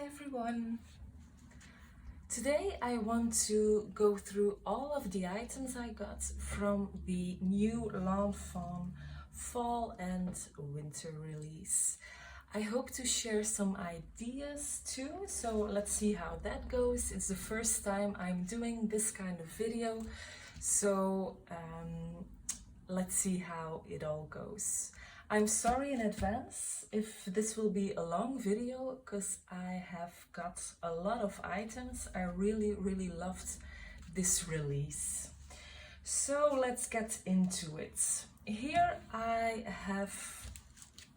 everyone! Today I want to go through all of the items I got from the new Lawn Fawn Fall and Winter release. I hope to share some ideas too, so let's see how that goes. It's the first time I'm doing this kind of video, so let's see how it all goes. I'm sorry in advance if this will be a long video, because I have got a lot of items. I really loved this release. So let's get into it. Here I have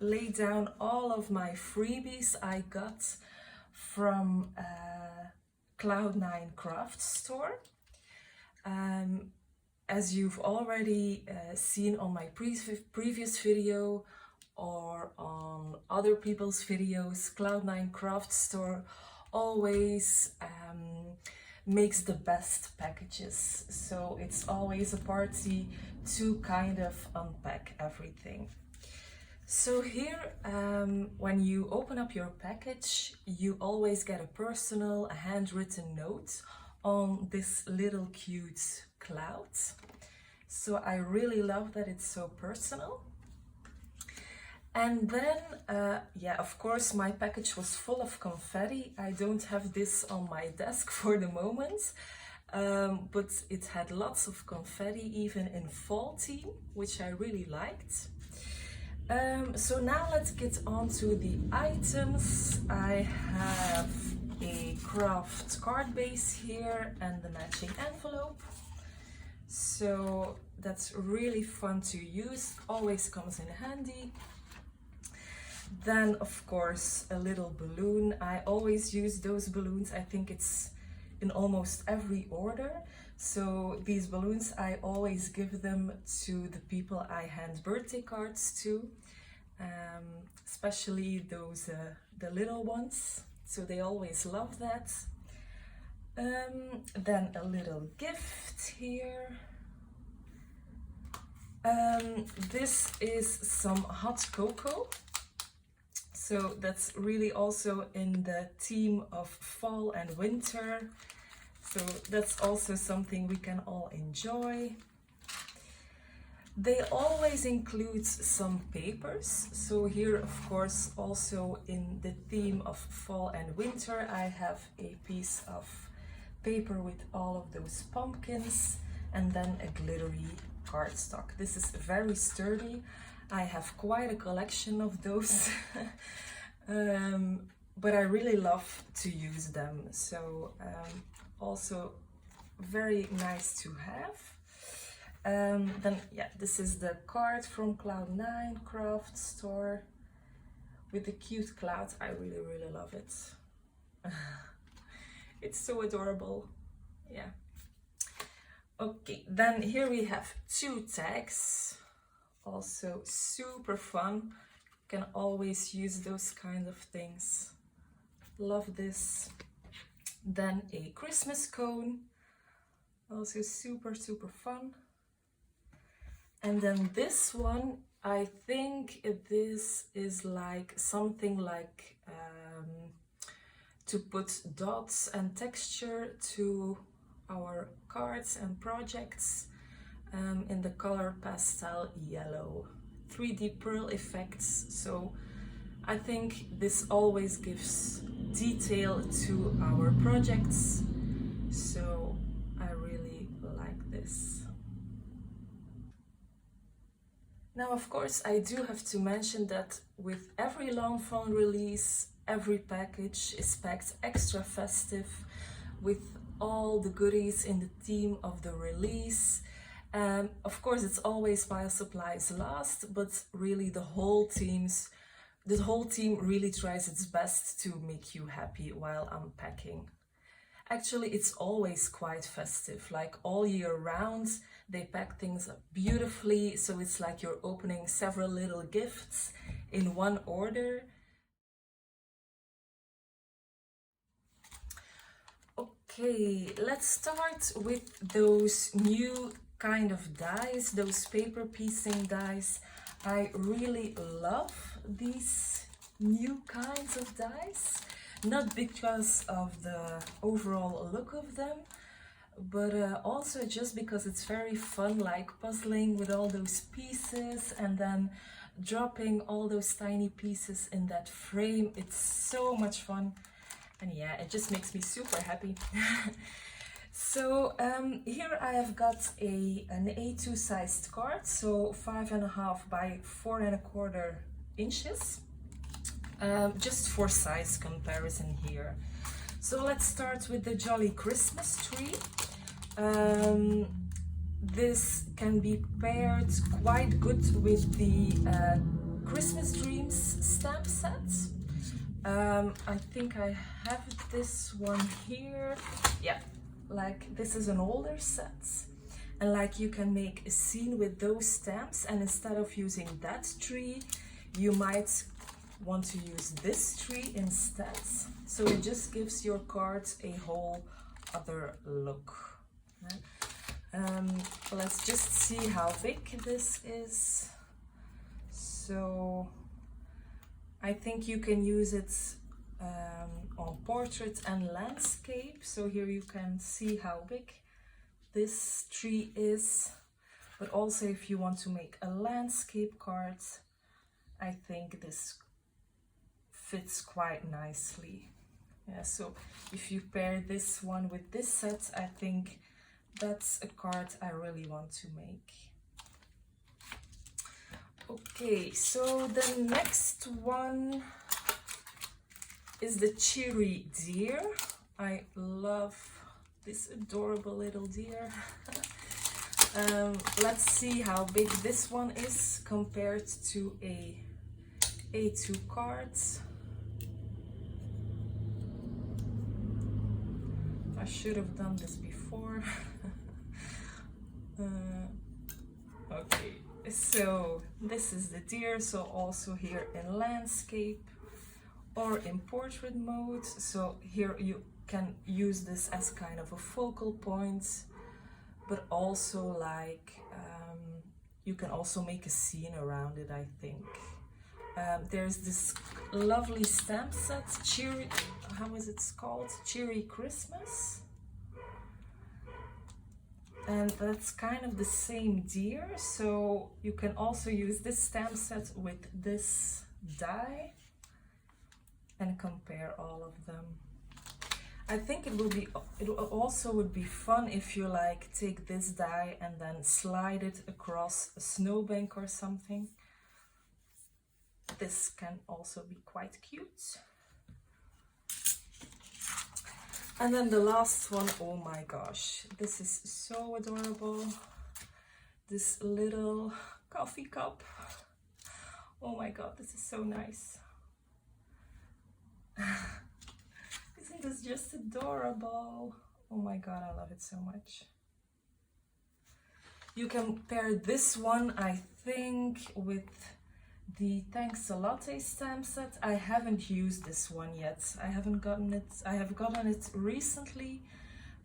laid down all of my freebies I got from Cloud9 craft store. As you've already seen on my previous video or on other people's videos, Cloud9 craft store always makes the best packages. So it's always a party to kind of unpack everything. So here, when you open up your package, you always get a personal, handwritten note on this little cute cloud. So I really love that it's so personal. And then, yeah, of course, my package was full of confetti. I don't have this on my desk for the moment, but it had lots of confetti, even in fall theme, which I really liked. So now let's get on to the items. I have a craft card base here and the matching envelope. So that's really fun to use, always comes in handy. Then of course a little balloon. I always use those balloons. I think it's in almost every order. So these balloons, I always give them to the people I hand birthday cards to, especially those the little ones. So they always love that. Then a little gift here. This is some hot cocoa. So that's really also in the theme of fall and winter. So that's also something we can all enjoy. They always include some papers. So here, of course, also in the theme of fall and winter, I have a piece of paper with all of those pumpkins and then a glittery cardstock. This is very sturdy. I have quite a collection of those, but I really love to use them. So also very nice to have. Then yeah, this is the card from Cloud9 craft store with the cute cloud. I really love it. It's so adorable. Yeah. Okay, then here we have two tags, also super fun. Can always use those kind of things. Love this. Then a Christmas cone, also super fun. And then this one, I think this is like something like to put dots and texture to our cards and projects in the color pastel yellow. 3D pearl effects. So I think this always gives detail to our projects. So I really like this. Now, of course, I do have to mention that with every Lawn Fawn release, every package is packed extra festive with all the goodies in the theme of the release. Of course, it's always while supplies last, but really the whole team really tries its best to make you happy while unpacking. Actually, it's always quite festive, like all year round. They pack things up beautifully, so it's like you're opening several little gifts in one order. Okay, let's start with those new kind of dies, those paper piecing dies. I really love these new kinds of dies. not because of the overall look of them, but also just because it's very fun, like puzzling with all those pieces and then dropping all those tiny pieces in that frame. It's so much fun, and yeah, it just makes me super happy. So here I have got an A2 sized card, so 5.5 by 4.25 inches, just for size comparison here. So let's start with the Jolly Christmas tree. This can be paired quite good with the Christmas Dreams stamp set. I think I have this one here. Yeah, like this is an older set. And like you can make a scene with those stamps, and instead of using that tree, you might want to use this tree instead. So it just gives your card a whole other look. Let's just see how big this is. So I think you can use it on portrait and landscape. So here you can see how big this tree is, but also if you want to make a landscape card, I think this fits quite nicely. Yeah, so if you pair this one with this set, I think that's a card I really want to make. Okay, so the next one is the Cheery Deer. I love this adorable little deer. Let's see how big this one is compared to a A2 card. I should have done this before. Okay, so this is the deer, so also here in landscape or in portrait mode. So here you can use this as kind of a focal point, but also like you can also make a scene around it, I think. There's this lovely stamp set, Cheery, how is it called? Cheery Christmas. And that's kind of the same deer, so you can also use this stamp set with this die and compare all of them. I think it also would be fun if you like take this die and then slide it across a snowbank or something. This can also be quite cute. And then the last one, oh my gosh, this is so adorable. This little coffee cup. Oh my god, this is so nice. Isn't this just adorable? Oh my god, I love it so much. You can pair this one, I think, with the Thanks a Latte stamp set. I haven't used this one yet. I haven't gotten it. I have gotten it recently,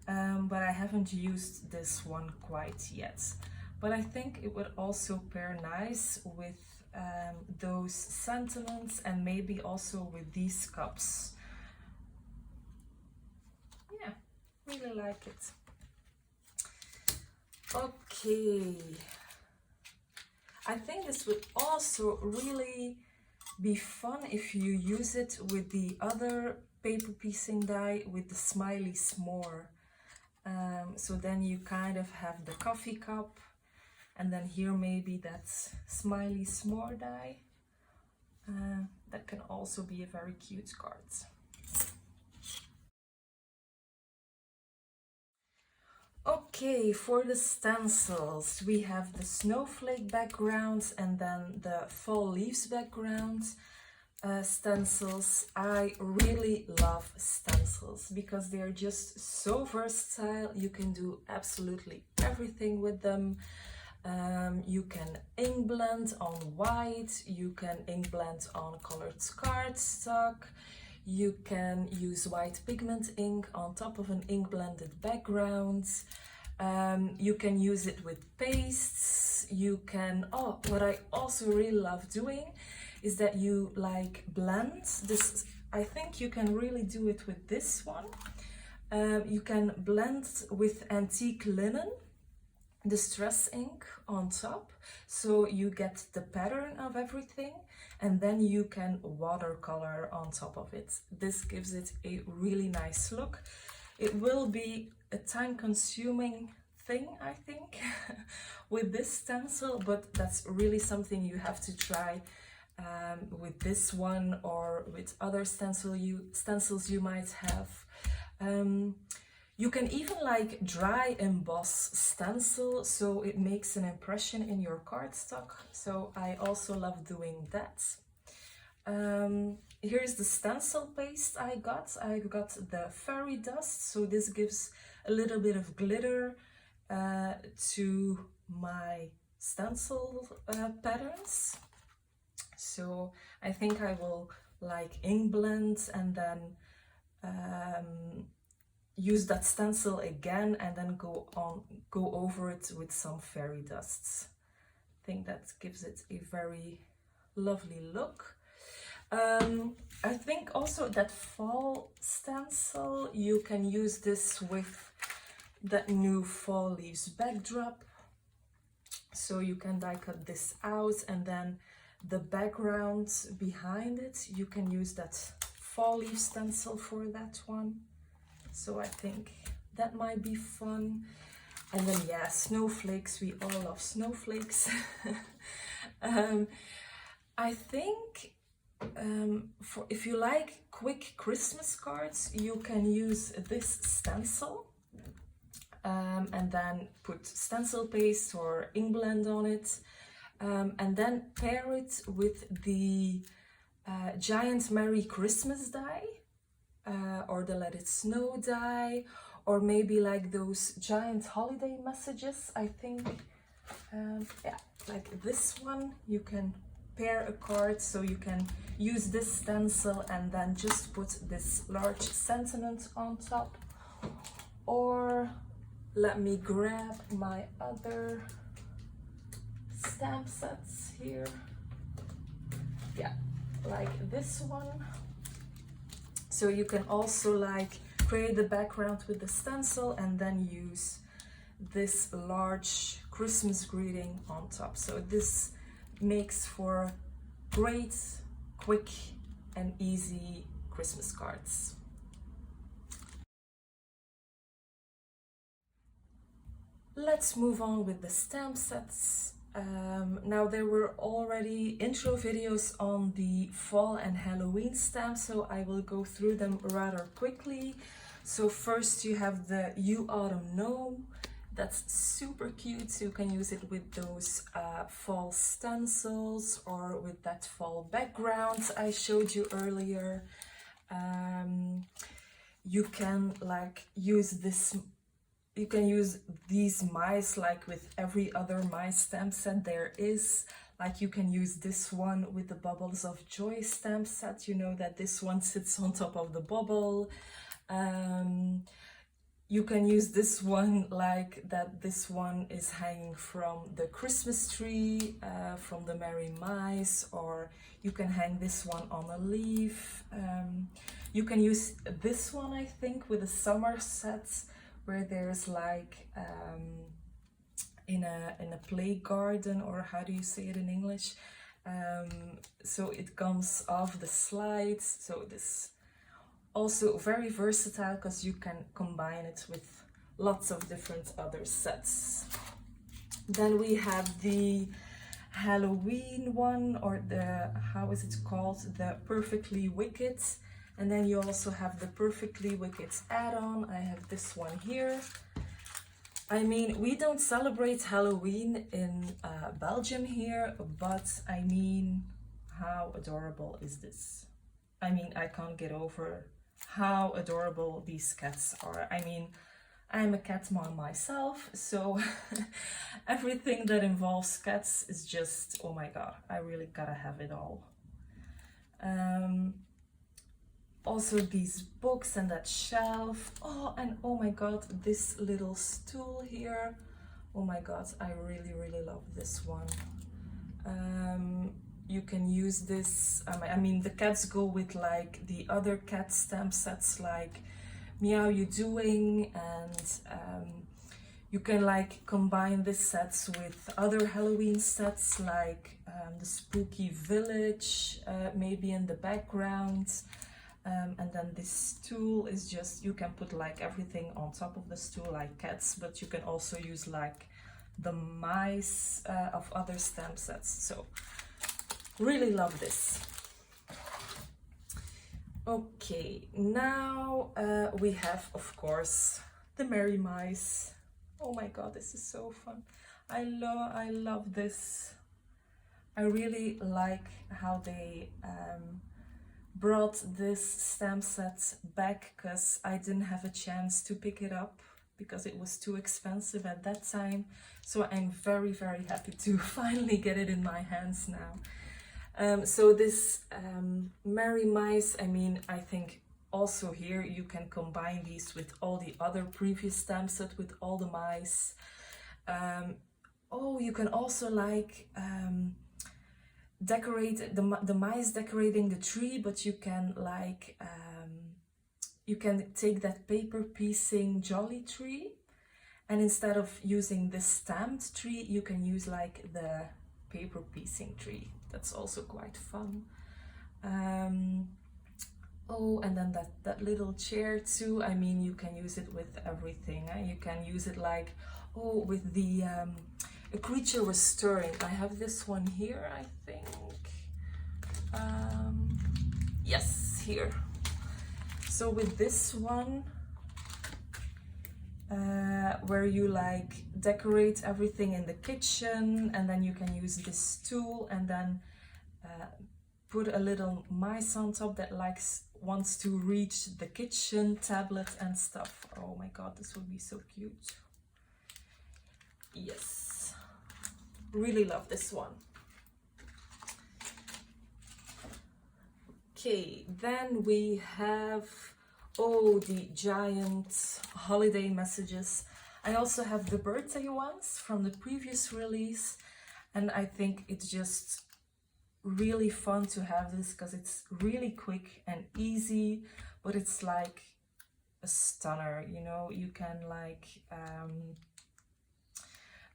but I haven't used this one quite yet. But I think it would also pair nice with those sentiments and maybe also with these cups. Yeah, really like it. Okay. I think this would also really be fun if you use it with the other paper piecing die with the Smiley S'more. So then you kind of have the coffee cup, and then here maybe that Smiley S'more die. That can also be a very cute card. Okay, for the stencils, we have the snowflake background and then the fall leaves background. Stencils, I really love stencils because they're just so versatile. You can do absolutely everything with them. You can ink blend on white, you can ink blend on colored cardstock. You can use white pigment ink on top of an ink blended background. You can use it with pastes. You can, what I also really love doing is that you like blend this I think you can really do it with this one. You can blend with antique linen, distress ink on top, so you get the pattern of everything, and then you can watercolor on top of it. This gives it a really nice look. It will be a time-consuming thing, I think, with this stencil, but that's really something you have to try with this one or with other stencils you might have. You can even like dry emboss stencil, so it makes an impression in your cardstock. So I also love doing that. Here's the stencil paste I got. I've got the fairy dust, so this gives a little bit of glitter to my stencil patterns. So I think I will like ink blend and then use that stencil again and then go over it with some fairy dusts. I think that gives it a very lovely look. I think also that fall stencil, you can use this with that new fall leaves backdrop. So you can die cut this out, and then the background behind it, you can use that fall leaf stencil for that one. So I think that might be fun. And then yeah, snowflakes, we all love snowflakes. I think if you like quick Christmas cards, you can use this stencil and then put stencil paste or ink blend on it, and then pair it with the Giant Merry Christmas die, or the Let It Snow die, or maybe like those giant holiday messages. I think yeah, like this one, you can pair a card, so you can use this stencil and then just put this large sentiment on top. Or let me grab my other stamp sets here. Yeah, like this one. So you can also like create the background with the stencil and then use this large Christmas greeting on top. So this makes for great, quick and easy Christmas cards. Let's move on with the stamp sets. Now there were already intro videos on the fall and Halloween stamps, so I will go through them rather quickly. So first you have the You Autumn Gnome. That's super cute, so you can use it with those fall stencils or with that fall background I showed you earlier. You can like use this, you can use these mice like with every other mice stamp set there is. Like you can use this one with the Bubbles of Joy stamp set, you know that this one sits on top of the bubble. You can use this one like that, this one is hanging from the Christmas tree, from the Merry Mice, or you can hang this one on a leaf. You can use this one, I think, with a summer set where there's like in a play garden, or how do you say it in English? So it comes off the slides. So this also very versatile because you can combine it with lots of different other sets. Then we have the Halloween one, or the, how is it called? The Perfectly Wicked. And then you also have the Perfectly Wicked add-on. I have this one here. I mean, we don't celebrate Halloween in Belgium here, but I mean, how adorable is this? I mean, I can't get over how adorable these cats are. I mean, I'm a cat mom myself, so everything that involves cats is just, oh my god, I really gotta have it all. Also these books and that shelf. Oh, and oh my god, this little stool here. Oh my god, I really, really love this one. you can use this. I mean, the cats go with like the other cat stamp sets like Meow You Doing, and you can like combine this sets with other Halloween sets like the Spooky Village, maybe in the background. And then this stool is just, you can put like everything on top of the stool like cats, but you can also use like the mice of other stamp sets. So really love this. Okay, now we have, of course, the Merry Mice. Oh my god, this is so fun. I love this. I really like how they brought this stamp set back, because I didn't have a chance to pick it up because it was too expensive at that time. So I'm very happy to finally get it in my hands now. So this Merry Mice, I mean, I think also here you can combine these with all the other previous stamp set with all the mice. Oh, you can also like decorate the mice decorating the tree, but you can like you can take that paper piecing jolly tree, and instead of using the stamped tree, you can use like the paper piecing tree. That's also quite fun. Oh, and then that little chair too. I mean, you can use it with everything. You can use it like, oh, with the a creature was stirring. I have this one here, I think. Yes, here. So with this one, where you like decorate everything in the kitchen, and then you can use this stool and then put a little mice on top that wants to reach the kitchen tablet and stuff. Oh my god, this would be so cute. Yes, really love this one. Okay, then we have, oh, the giant holiday messages. I also have the birthday ones from the previous release, and I think it's just really fun to have this because it's really quick and easy, but it's like a stunner, you know. You can like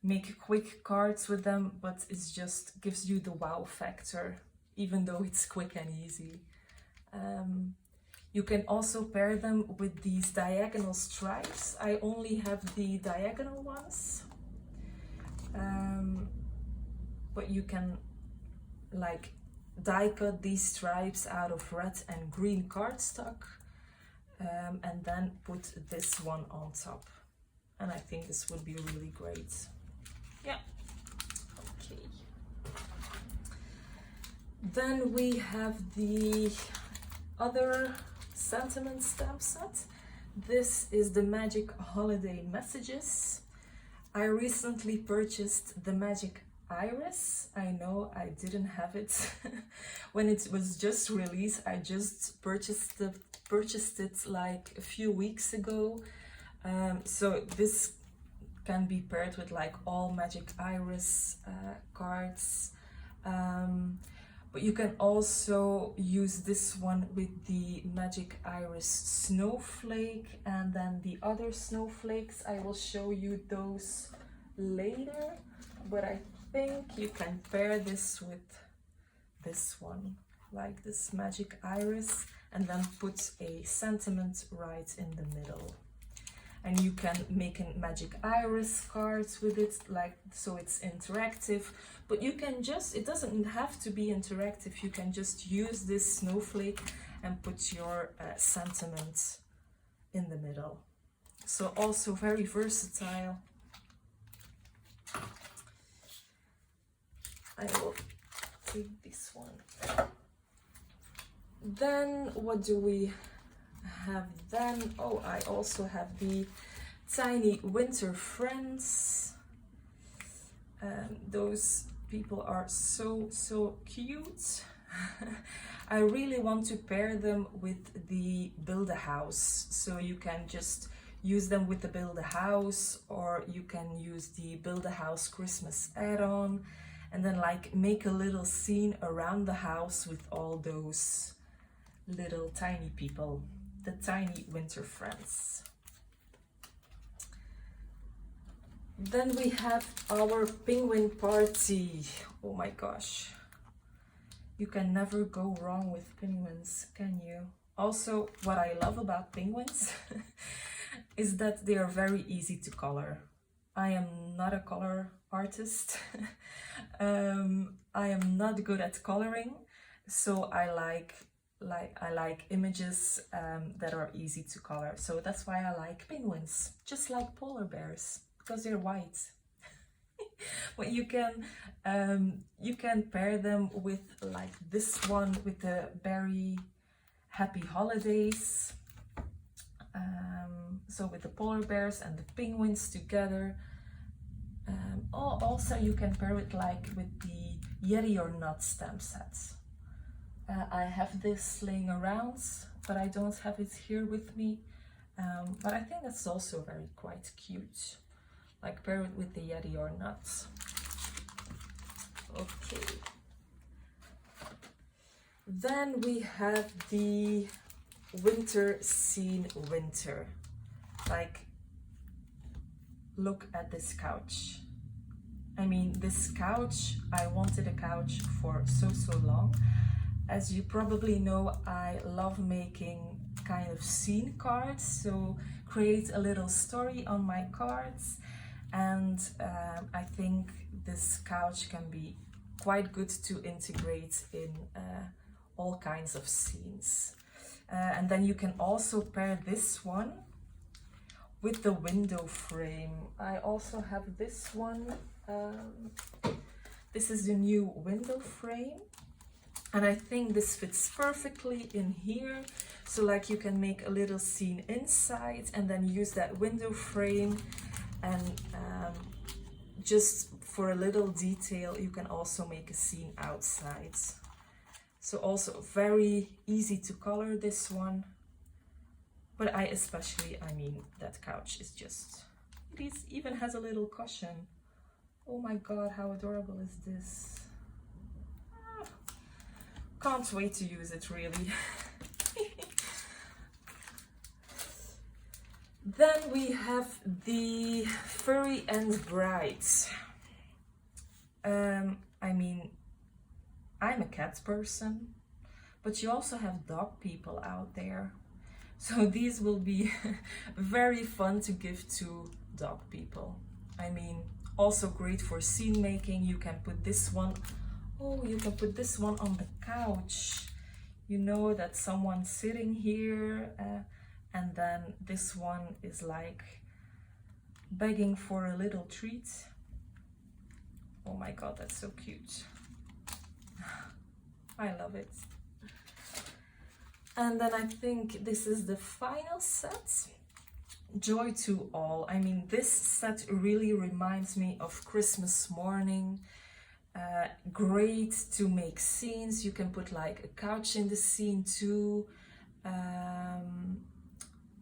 make quick cards with them, but it just gives you the wow factor, even though it's quick and easy. You can also pair them with these diagonal stripes. I only have the diagonal ones, but you can like die cut these stripes out of red and green cardstock, and then put this one on top, and I think this would be really great. Yeah. Okay, then we have the other sentiment stamp set. This is the Magic Holiday Messages. I recently purchased the Magic Iris. I know I didn't have it when it was just released. I just purchased it like a few weeks ago. So this can be paired with like all Magic Iris cards. But you can also use this one with the Magic Iris Snowflake, and then the other snowflakes. I will show you those later, but I think you can pair this with this one, like this Magic Iris, and then put a sentiment right in the middle. And you can make a Magic Iris cards with it, like, so it's interactive, but you can just, it doesn't have to be interactive. You can just use this snowflake and put your sentiment in the middle. So also very versatile. I will take this one. Then what do we have then? Oh, I also have the Tiny Winter Friends. Those people are so cute. I really want to pair them with the Build a House, so you can just use them with the Build a House, or you can use the Build a House Christmas add-on, and then like make a little scene around the house with all those little tiny people, the tiny winter friends. Then we have our penguin party. Oh my gosh. You can never go wrong with penguins, can you? Also, what I love about penguins is that they are very easy to color. I am not a color artist. I am not good at coloring, so I like images that are easy to color. So that's why I like penguins, just like polar bears, because they're white. But you can pair them with like this one with the berry happy holidays. So with the polar bears and the penguins together. Also you can pair it like with the Yeti or Not stamp sets. I have this laying around, but I don't have it here with me. But I think that's also quite cute. Like pair it with the Yeti or Not. Okay. Then we have the winter scene winter. Like, look at this couch. I mean, this couch, I wanted a couch for so long. As you probably know, I love making kind of scene cards, so create a little story on my cards, and I think this couch can be quite good to integrate in all kinds of scenes. And then you can also pair this one with the window frame. I also have this one. This is the new window frame, and I think this fits perfectly in here. So like you can make a little scene inside and then use that window frame, and just for a little detail you can also make a scene outside. So also very easy to color, this one. But I mean, that couch is just, it even has a little cushion. Oh my god, how adorable is this? Can't wait to use it, really. Then we have the furry and bright. I mean, I'm a cat person, but you also have dog people out there. So these will be very fun to give to dog people. I mean, also great for scene making. You can put this one, you can put this one on the couch. You know that someone's sitting here, and then this one is like begging for a little treat. Oh my god, that's so cute. I love it. And then I think this is the final set. Joy to All. I mean, this set really reminds me of Christmas morning. Great to make scenes. You can put like a couch in the scene too. And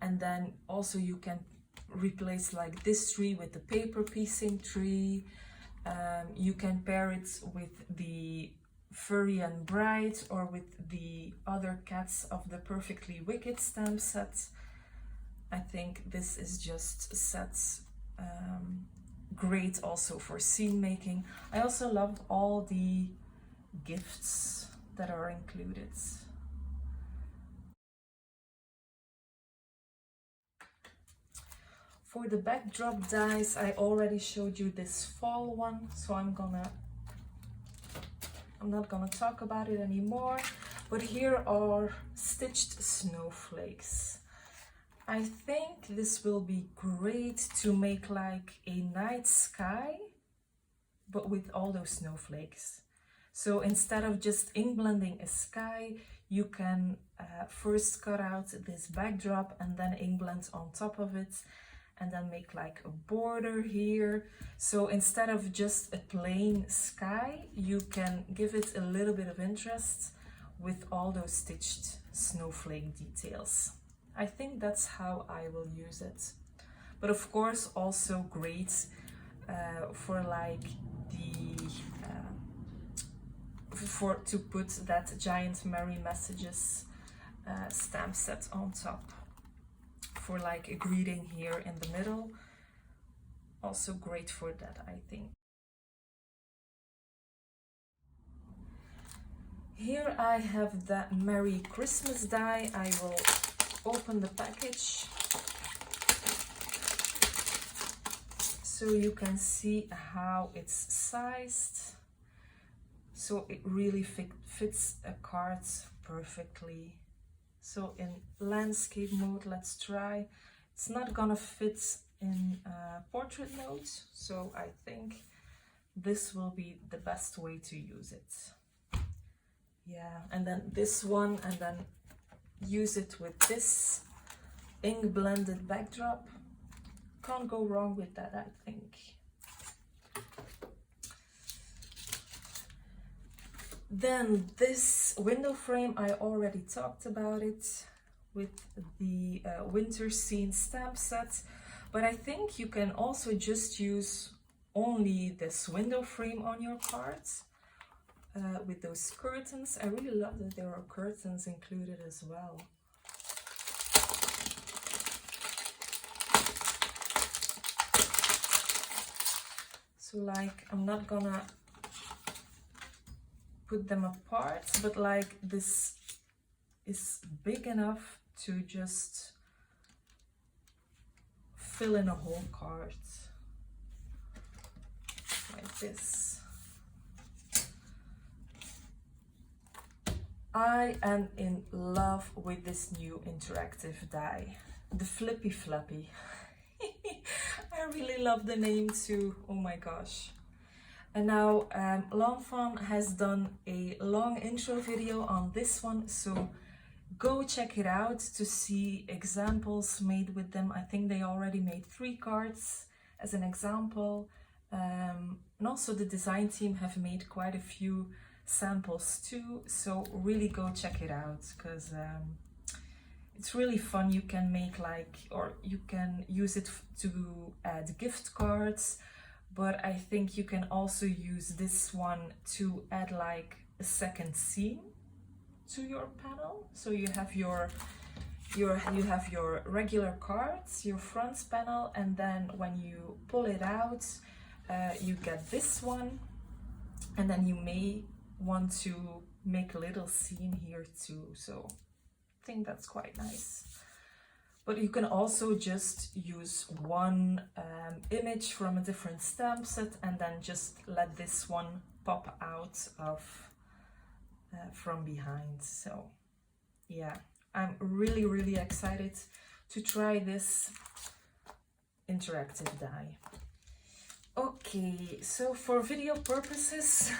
then also you can replace like this tree with the paper piecing tree. You can pair it with the Furry and Bright or with the other cats of the Perfectly Wicked stamp set. I think this is just a set great also for scene making. I also love all the gifts that are included. For the backdrop dies, I already showed you this fall one, so I'm not gonna talk about it anymore. But here are stitched snowflakes. I think this will be great to make like a night sky, but with all those snowflakes. So instead of just ink blending a sky, you can first cut out this backdrop and then ink blend on top of it, and then make like a border here. So instead of just a plain sky, you can give it a little bit of interest with all those stitched snowflake details. I think that's how I will use it. But of course also great for like the to put that giant Merry Messages stamp set on top for like a greeting here in the middle. Also great for that, I think. Here I have that Merry Christmas die. I will open the package so you can see how it's sized. So it really fits a card perfectly. So in landscape mode, let's try. It's not gonna fit in portrait mode, so I think this will be the best way to use it. Yeah, and then this one, and then use it with this ink blended backdrop. Can't go wrong with that, I think. Then this window frame, I already talked about it with the winter scene stamp set, but I think you can also just use only this window frame on your cards with those curtains. I really love that there are curtains included as well. So like, I'm not gonna put them apart, but like this is big enough to just fill in a whole card like this. I am in love with this new interactive die, the Flippy Flappy. I really love the name too, oh my gosh. And now Lawn Fawn has done a long intro video on this one, so go check it out to see examples made with them. I think they already made 3 cards as an example. And also the design team have made quite a few samples too, so really go check it out, because it's really fun. You can make like, or you can use it to add gift cards, but I think you can also use this one to add like a second scene to your panel. So you have your regular cards, your front panel, and then when you pull it out, you get this one, and then you may want to make a little scene here too. So I think that's quite nice. But you can also just use one image from a different stamp set and then just let this one pop out of from behind. So yeah, I'm really excited to try this interactive die. Okay, so for video purposes,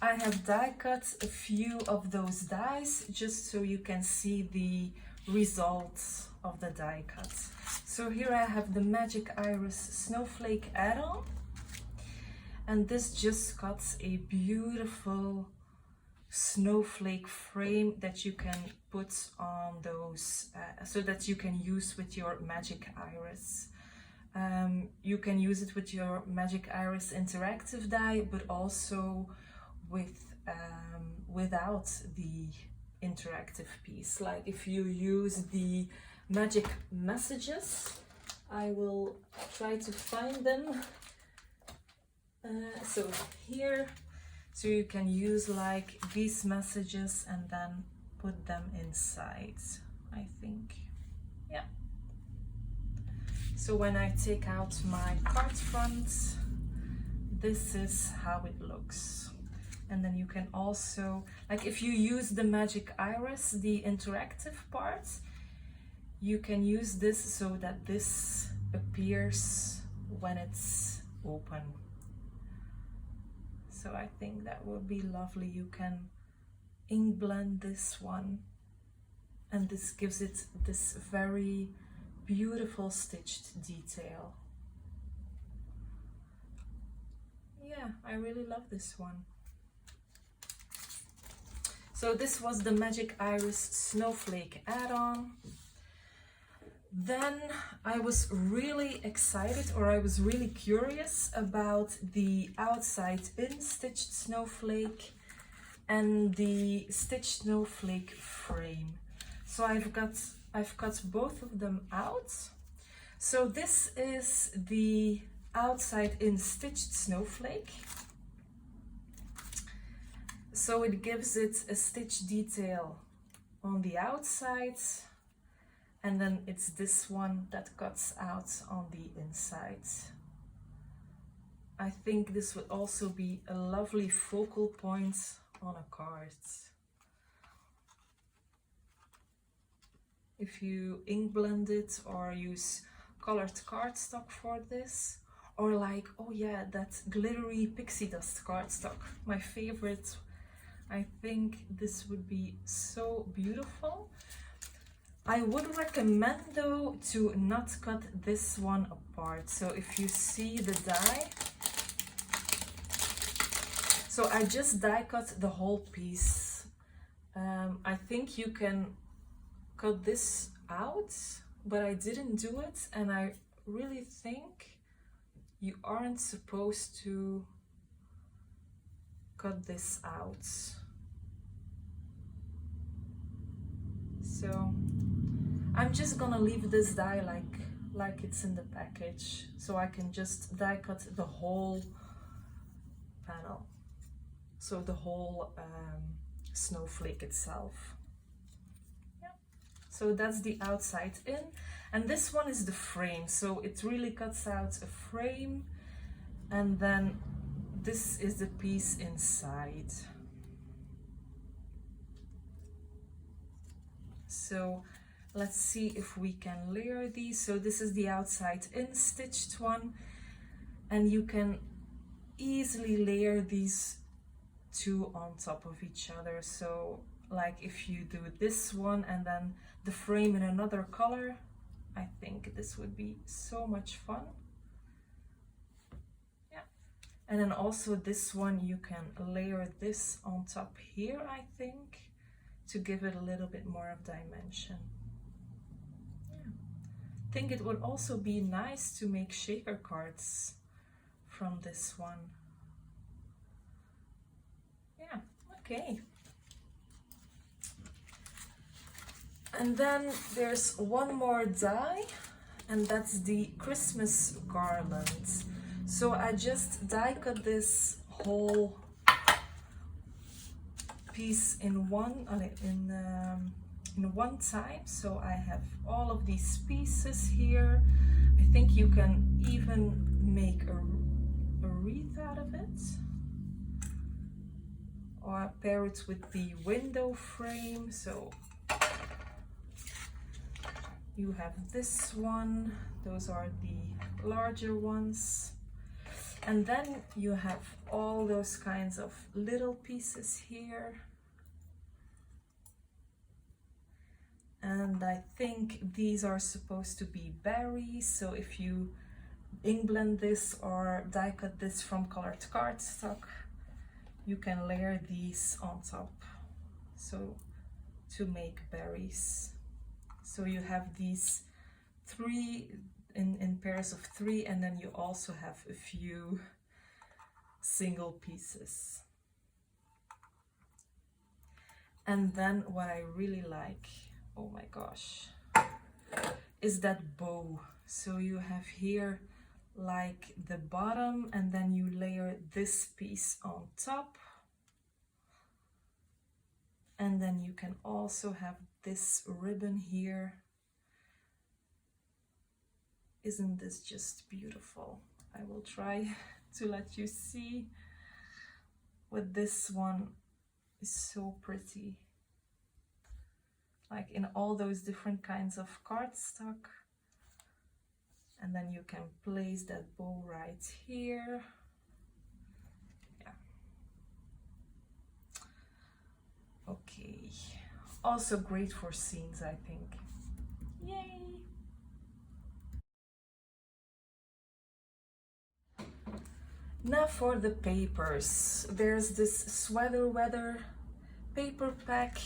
I have die cut a few of those dies just so you can see the results of the die cut. So here I have the Magic Iris Snowflake add-on, and this just cuts a beautiful snowflake frame that you can put on those, so that you can use with your Magic Iris. You can use it with your Magic Iris interactive die, but also with without the interactive piece. Like if you use the Magic Messages, I will try to find them. So here, so you can use like these messages and then put them inside, I think. Yeah. So when I take out my card front, this is how it looks. And then you can also, like if you use the Magic Iris, the interactive part, you can use this so that this appears when it's open. So I think that would be lovely. You can ink blend this one, and this gives it this very beautiful stitched detail. Yeah, I really love this one. So this was the Magic Iris Snowflake add-on. Then I was really excited, or I was really curious about the outside in stitched snowflake. and the stitched snowflake frame. So I've cut both of them out. So this is the outside in stitched snowflake. So it gives it a stitch detail on the outside, and then it's this one that cuts out on the inside. I think this would also be a lovely focal point on a card. If you ink blend it or use colored cardstock for this, or like, oh yeah, that glittery pixie dust cardstock, my favorite. I think this would be so beautiful. I would recommend though to not cut this one apart. So if you see the die, so I just die cut the whole piece. I think you can cut this out, but I didn't do it, and I really think you aren't supposed to cut this out. So I'm just gonna leave this die like it's in the package, so I can just die cut the whole panel, so the whole snowflake itself. Yeah. So that's the outside in, and this one is the frame, so it really cuts out a frame, and then this is the piece inside. So let's see if we can layer these. So this is the outside in stitched one, and you can easily layer these two on top of each other. So like if you do this one and then the frame in another color, I think this would be so much fun. Yeah. And then also this one, you can layer this on top here, I think, to give it a little bit more of dimension. Yeah. I think it would also be nice to make shaker cards from this one. Yeah, okay. And then there's one more die, and that's the Christmas garland. So I just die cut this whole piece in one time. So I have all of these pieces here. I think you can even make a wreath out of it, or pair it with the window frame. So you have this one, those are the larger ones, and then you have all those kinds of little pieces here. And I think these are supposed to be berries, so if you ink blend this or die cut this from colored cardstock, you can layer these on top, so to make berries. So you have these three in pairs of three, and then you also have a few single pieces. And then what I really like, oh my gosh, is that bow. So you have here like the bottom, and then you layer this piece on top, and then you can also have this ribbon here. Isn't this just beautiful? I will try to let you see what this one is. So pretty, like in all those different kinds of cardstock. And then you can place that bow right here. Yeah. Okay. Also great for scenes, I think. Yay! Now for the papers. There's this sweater weather paper pack,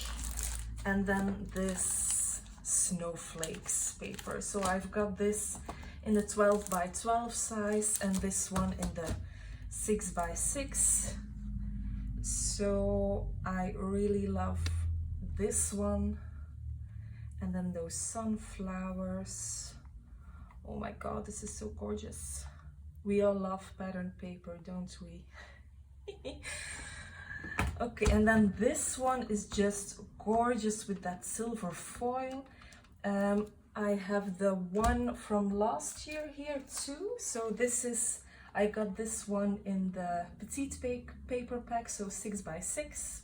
and then this snowflakes paper. So I've got this in the 12 by 12 size, and this one in the 6 by 6. So I really love this one. And then those sunflowers. Oh my god, this is so gorgeous. We all love pattern paper, don't we? Okay, and then this one is just gorgeous with that silver foil. I have the one from last year here too. So this is, I got this one in the petite paper pack, so 6x6.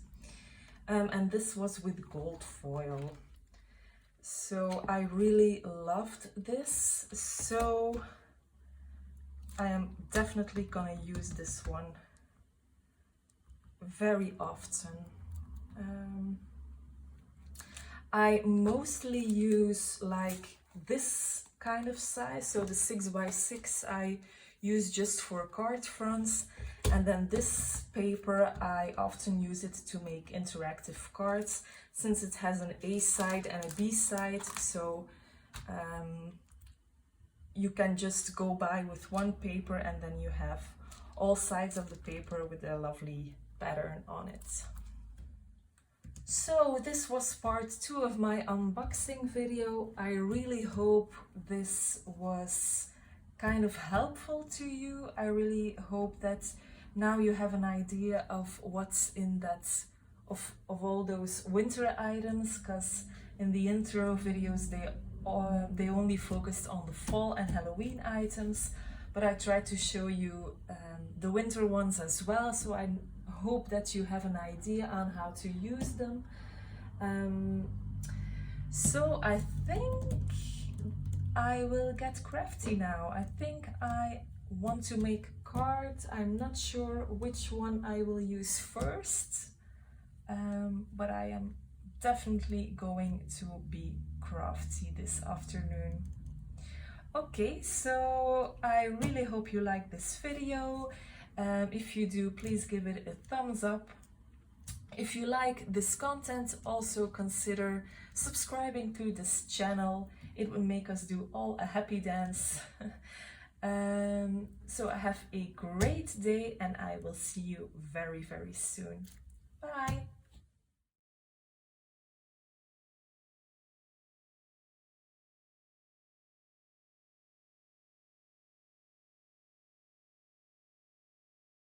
And this was with gold foil. So I really loved this. So I am definitely gonna use this one very often. I mostly use like this kind of size, so the 6x6 I use just for card fronts, and then this paper I often use it to make interactive cards, since it has an A side and a B side, so you can just go by with one paper and then you have all sides of the paper with a lovely pattern on it. So this was part 2 of my unboxing video. I really hope this was kind of helpful to you. I really hope that now you have an idea of what's in that, of all those winter items, because in the intro videos they only focused on the fall and Halloween items, but I tried to show you the winter ones as well, so I hope that you have an idea on how to use them. So I think I will get crafty now. I think I want to make cards. I'm not sure which one I will use first, but I am definitely going to be crafty this afternoon. Okay, so I really hope you like this video. If you do, please give it a thumbs up. If you like this content, also consider subscribing to this channel. It will make us do all a happy dance. So have a great day and I will see you very, very soon. Bye!